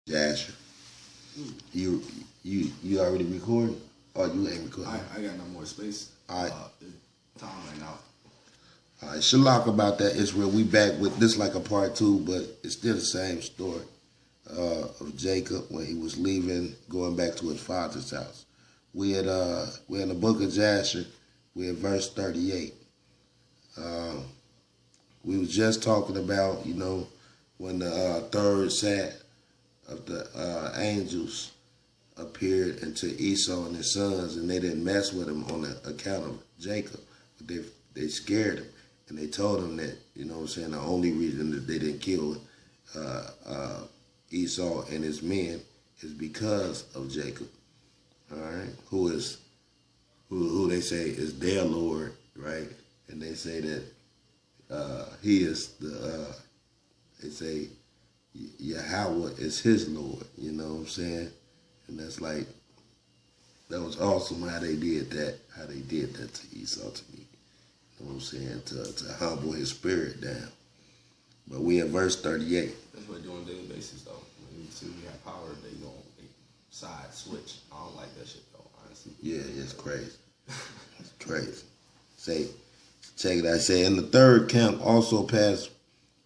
Jasher. You already recording? Or you ain't recording? I got no more space. All right. The time ran out. All right, Shalak about that Israel. We back with this like a part 2, but it's still the same story of Jacob when he was leaving, going back to his father's house. We're in the book of Jasher. We're at verse 38. We was just talking about, when the third set of the angels appeared unto Esau and his sons, and they didn't mess with him on the account of Jacob, but they scared him, and they told him that, the only reason that they didn't kill Esau and his men is because of Jacob, all right, who they say is their Lord, right? And they say that he is they say Yahweh is his Lord, you know what I'm saying? And that's like, that was awesome how they did that to Esau, to me. You know what I'm saying? To humble his spirit down. But we at verse 38. That's what they do on a daily basis, though. When you see we have power, they side switch. I don't like that shit, though, honestly. Yeah, it's crazy. It's crazy. Check it out. I say, and the third camp also passed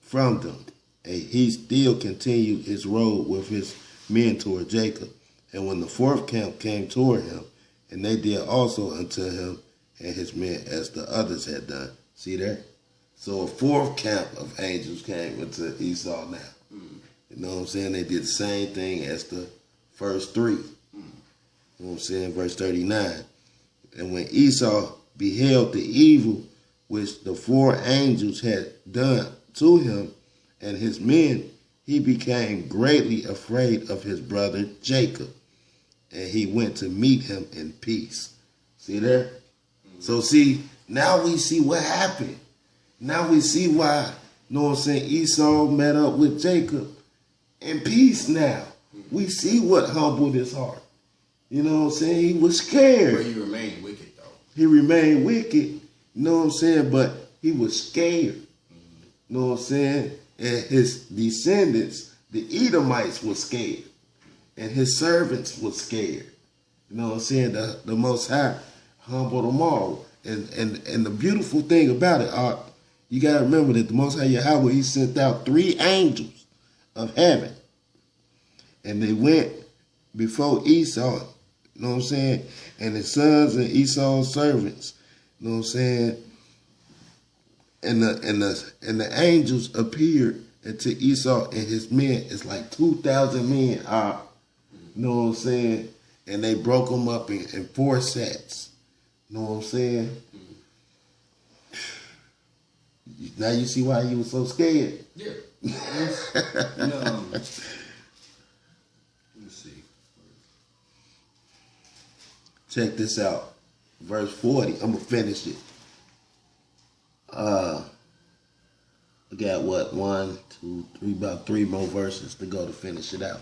from them, and he still continued his road with his men toward Jacob. And when the fourth camp came toward him, and they did also unto him and his men as the others had done. See there? So a fourth camp of angels came into Esau now. You know what I'm saying? They did the same thing as the first three. You know what I'm saying? Verse 39. And when Esau beheld the evil which the four angels had done to him and his men, he became greatly afraid of his brother Jacob, and he went to meet him in peace. See there? So see, now we see what happened. Now we see why, Esau met up with Jacob in peace now. We see what humbled his heart. You know what I'm saying? He was scared. But he remained wicked, though. He remained wicked, you know what I'm saying? But he was scared. You know what I'm saying? And his descendants, the Edomites, were scared. And his servants were scared. You know what I'm saying? The Most High humbled them all. And the beautiful thing about it, you got to remember that the Most High Yahweh, he sent out 3 angels of heaven. And they went before Esau, you know what I'm saying? And his sons and Esau's servants, you know what I'm saying? And the angels appeared to Esau and his men. It's like 2,000 men, you know what I'm saying? And they broke them up in 4 sets. You know what I'm saying? Now you see why he was so scared. Yeah. Let me see. Check this out. Verse 40. I'm going to finish it. We got what? 1, 2, 3, about 3 more verses to go to finish it out.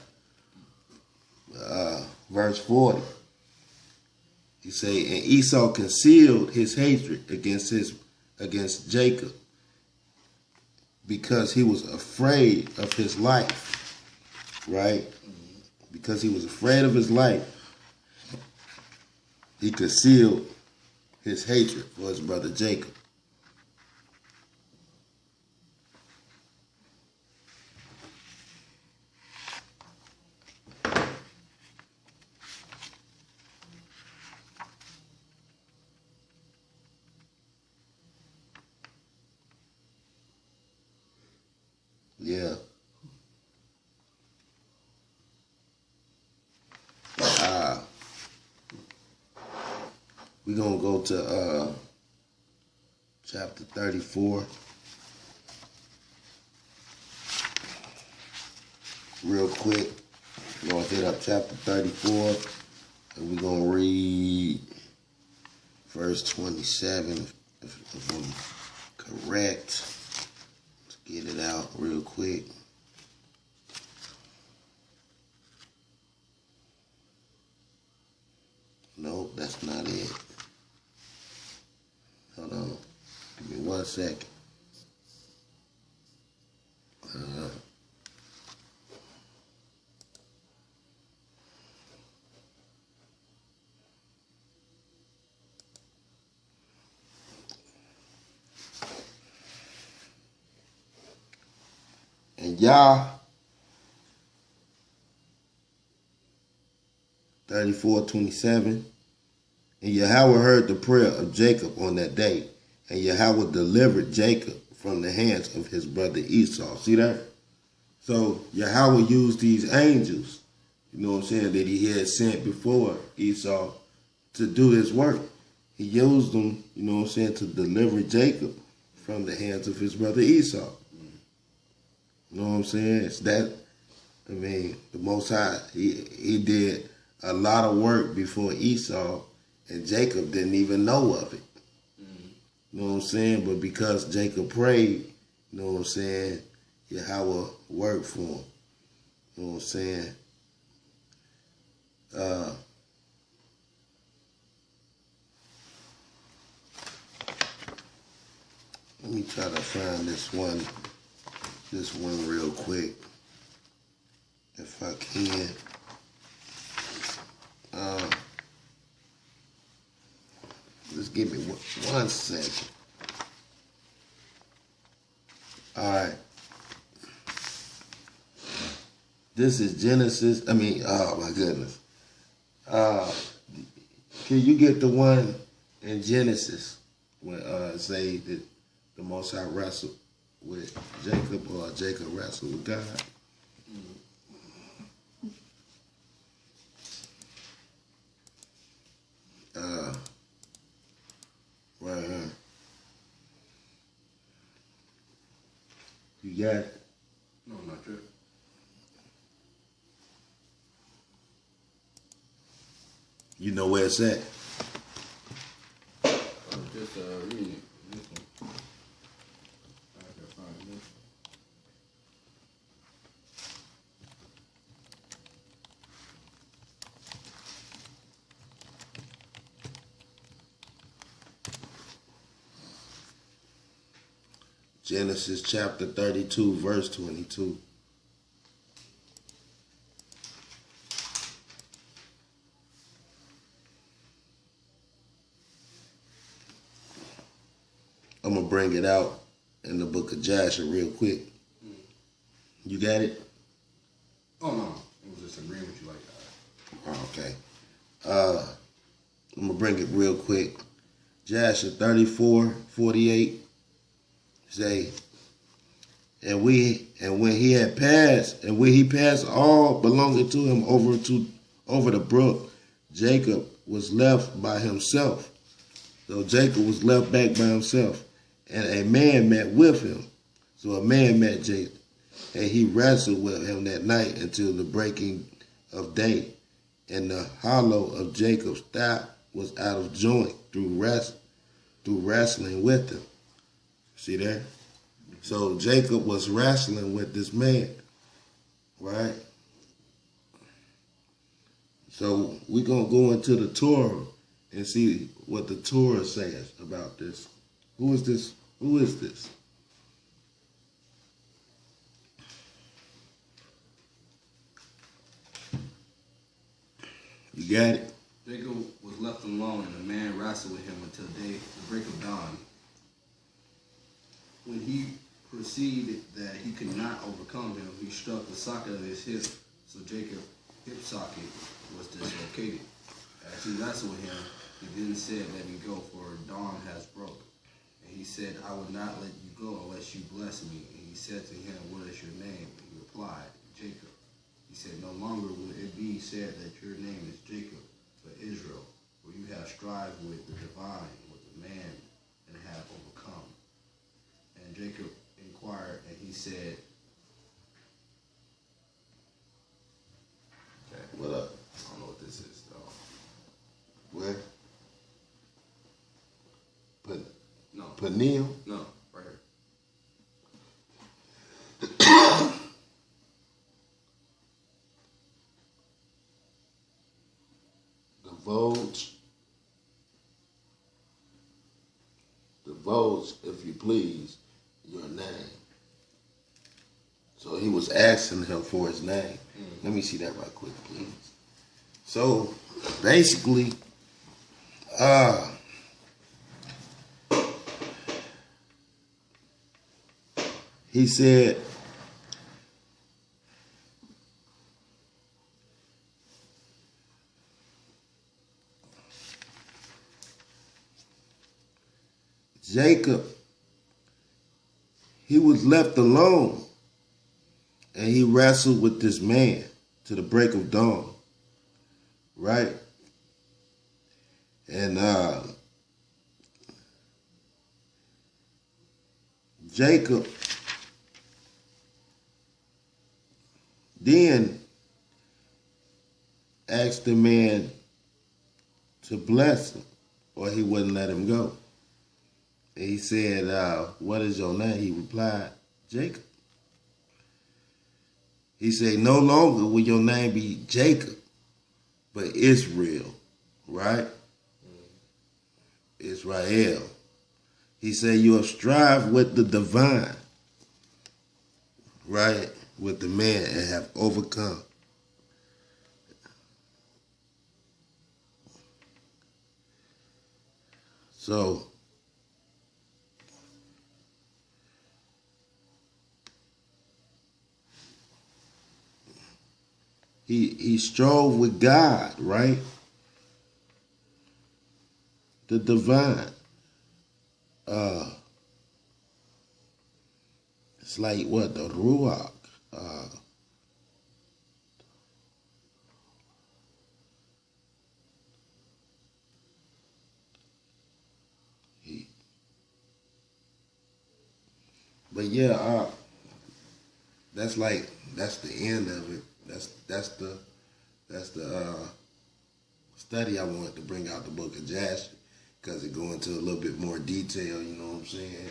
Verse 40. He say, and Esau concealed his hatred against Jacob because he was afraid of his life, right? Because he was afraid of his life, he concealed his hatred for his brother Jacob. Yeah. We're going to go to chapter 34. Real quick. We're going to hit up chapter 34. And we're going to read verse 27, if I'm correct. Let's get it out real quick. Nope, that's not it. Hold on. Give me 1 second. Yah 34:27. And Yahweh heard the prayer of Jacob on that day, and Yahweh delivered Jacob from the hands of his brother Esau. See that? So Yahweh used these angels, you know what I'm saying, that he had sent before Esau to do his work. He used them, you know what I'm saying, to deliver Jacob from the hands of his brother Esau. You know what I'm saying? It's that, I mean, the Most High, he did a lot of work before Esau, and Jacob didn't even know of it. You know what I'm saying? But because Jacob prayed, you know what I'm saying, Yahweh worked for him. You know what I'm saying? Let me try to find this one real quick, if I can. Just give me 1 second. All right. This is Genesis. Oh my goodness. Can you get the one in Genesis when say that the Most High wrestled with Jacob, or Jacob wrestled with God? Right here. You got it? No, not yet. You know where it's at? Just reading it. This one. I can find this. Genesis chapter 32, verse 22. I'm going to bring it out in the book of Joshua real quick. You got it? Oh, no. It was just agreeing with you like that. Oh, okay. I'm going to bring it real quick. Joshua 34:48. Say, and when he passed all belonging to him over the brook, Jacob was left by himself. So Jacob was left back by himself, and a man met with him. So a man met Jacob, and he wrestled with him that night until the breaking of day. And the hollow of Jacob's thigh was out of joint through wrestling with him. See there? So Jacob was wrestling with this man, right? So we're going to go into the Torah and see what the Torah says about this. Who is this? Who is this? You got it? Jacob was left alone, and the man wrestled with him until the break of dawn. When he perceived that he could not overcome him, he struck the socket of his hip, so Jacob's hip socket was dislocated. As he wrestled with him, he then said, "Let me go, for dawn has broke." And he said, "I will not let you go unless you bless me." And he said to him, "What is your name?" And he replied, "Jacob." He said, "No longer will it be said that your name is Jacob, but Israel, for you have strived with the divine, with the man, and have overcome." And Jacob inquired, and he said, "Okay, What up? I don't know what this is, though." Where? No. Peniel? No, right here. Divulge, if you please, your name. So he was asking him for his name. Let me see that right quick, please. So basically, he said, Jacob, he was left alone, and he wrestled with this man to the break of dawn, right? And Jacob then asked the man to bless him, or he wouldn't let him go. And he said, what is your name? He replied, Jacob. He said, no longer will your name be Jacob, but Israel, right? Israel. He said, you have strived with the divine, right? With the man, and have overcome. So, he strove with God, right? The divine. It's like what? The Ruach. But yeah, that's the end of it. That's the study I wanted to bring out the book of Jasher, because it go into a little bit more detail, you know what I'm saying?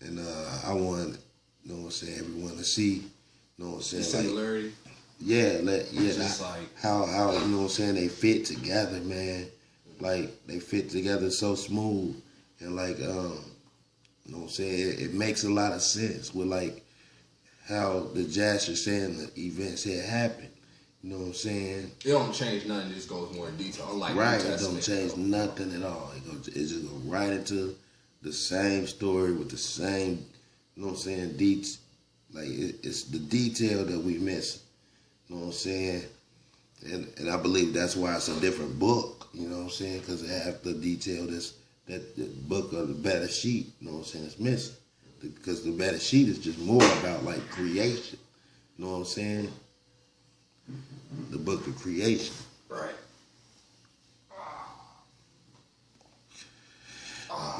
And I want, you know what I'm saying, everyone to see, you know what I'm saying? The similarity. Just like how you know what I'm saying, they fit together, man. Like they fit together so smooth, and like you know what I'm saying, it makes a lot of sense with like how the Jasher saying the events had happened. You know what I'm saying? It don't change nothing. It just goes more in detail. Unlike right, it don't change nothing at all. It just go right into the same story with the same, you know what I'm saying, deets. Like it's the detail that we miss. You know what I'm saying? And I believe that's why it's a different book. You know what I'm saying? Because it have the detail that the book of the Better Sheet. You know what I'm saying? It's missing. Because the Better Sheet is just more about like creation. You know what I'm saying? The book of creation. Right.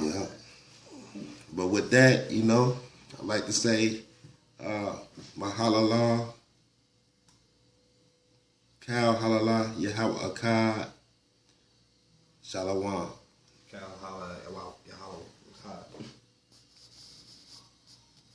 Yeah. But with that, you know, I'd like to say, Mahalala, Kal Halala, Yahweh Akkad, Shalom. Kal Halala, Yahweh Akkad.